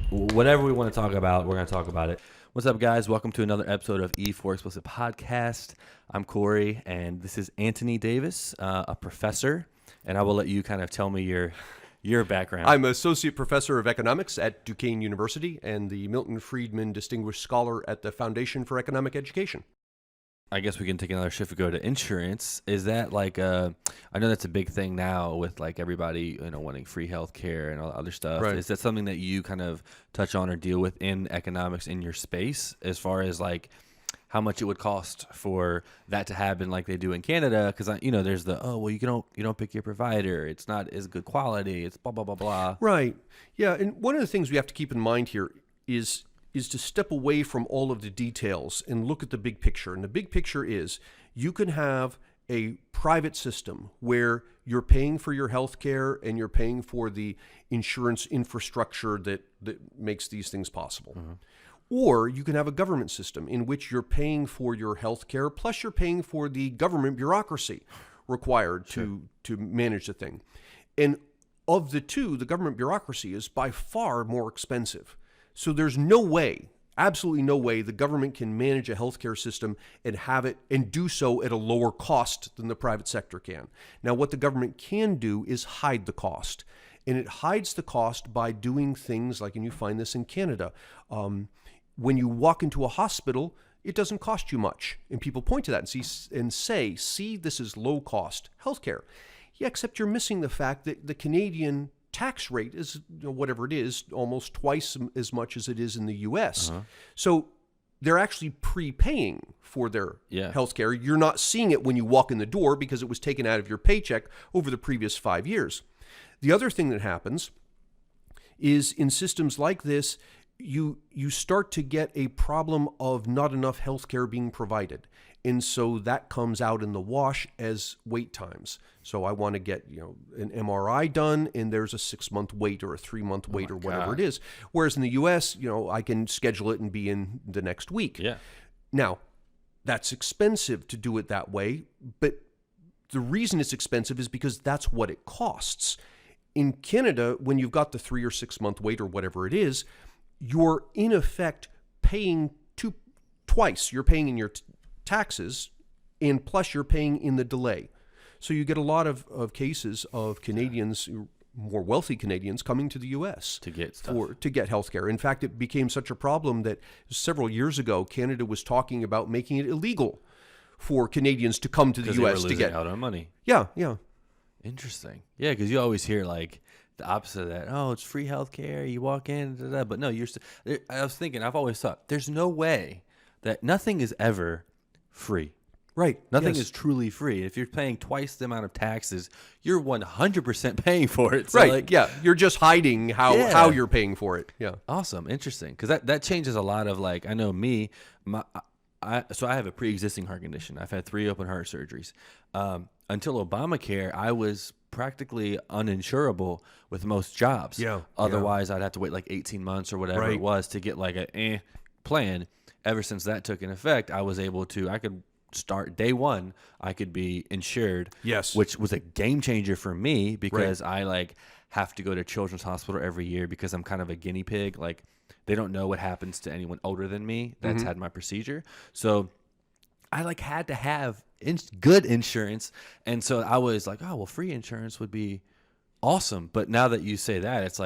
whatever we want to talk about, we're going to talk about it. What's up, guys? Welcome to another episode of E4 Explicit Podcast. I'm Corey, and this is Antony Davies, a professor, and I will let you kind of tell me your background. I'm Associate Professor of Economics at Duquesne University and the Milton Friedman Distinguished Scholar at the Foundation for Economic Education. I guess we can take another shift and go to insurance. Is that like I know that's a big thing now with like everybody, wanting free health care and all other stuff. Right. Is that something that you kind of touch on or deal with in economics in your space as far as like how much it would cost for that to happen like they do in Canada? Because, there's the, you don't pick your provider. It's not as good quality. It's blah, blah, blah, blah. Right. Yeah. And one of the things we have to keep in mind here is to step away from all of the details and look at the big picture. And the big picture is you can have a private system where you're paying for your health care and you're paying for the insurance infrastructure that makes these things possible. Mm-hmm. Or you can have a government system in which you're paying for your health care, plus you're paying for the government bureaucracy required to manage the thing. And of the two, the government bureaucracy is by far more expensive. So there's no way, absolutely no way, the government can manage a healthcare system and have it and do so at a lower cost than the private sector can. Now, what the government can do is hide the cost. And it hides the cost by doing things like, and you find this in Canada, when you walk into a hospital, it doesn't cost you much. And people point to that and say, see, this is low cost healthcare. Yeah, except you're missing the fact that the Canadian tax rate is, whatever it is, almost twice as much as it is in the U.S. Uh-huh. So they're actually prepaying for their healthcare. You're not seeing it when you walk in the door because it was taken out of your paycheck over the previous 5 years. The other thing that happens is in systems like this, you start to get a problem of not enough healthcare being provided. And so that comes out in the wash as wait times. So I want to get, an MRI done and there's a 6-month wait or a 3-month wait or whatever it is. Whereas in the US, I can schedule it and be in the next week. Yeah. Now, that's expensive to do it that way, but the reason it's expensive is because that's what it costs. In Canada, when you've got the 3 or 6 month wait or whatever it is, you're in effect paying twice. You're paying in your taxes, and plus you're paying in the delay. So you get a lot of cases of Canadians, more wealthy Canadians, coming to the U.S. to get stuff. To get health care. In fact, it became such a problem that several years ago, Canada was talking about making it illegal for Canadians to come to the U.S. to get out on money. Yeah. Interesting. Yeah, because you always hear like the opposite of that. Oh, it's free health care. You walk in, but no, I was thinking, I've always thought, there's no way that nothing is ever free. Right. Nothing is truly free. If you're paying twice the amount of taxes, you're 100% paying for it. So right. You're just hiding how you're paying for it. Yeah. Awesome. Interesting. Because that changes a lot of I know me, so I have a pre-existing heart condition. I've had 3 open heart surgeries. Until Obamacare, I was practically uninsurable with most jobs. Yeah. Otherwise, I'd have to wait 18 months or whatever it was to get a plan. Ever since that took in effect, I was able to, I could start day one, I could be insured. Yes. Which was a game changer for me because I have to go to Children's Hospital every year because I'm kind of a guinea pig. They don't know what happens to anyone older than me that's had my procedure. So I had to have good insurance. And so I was free insurance would be awesome. But now that you say that, it's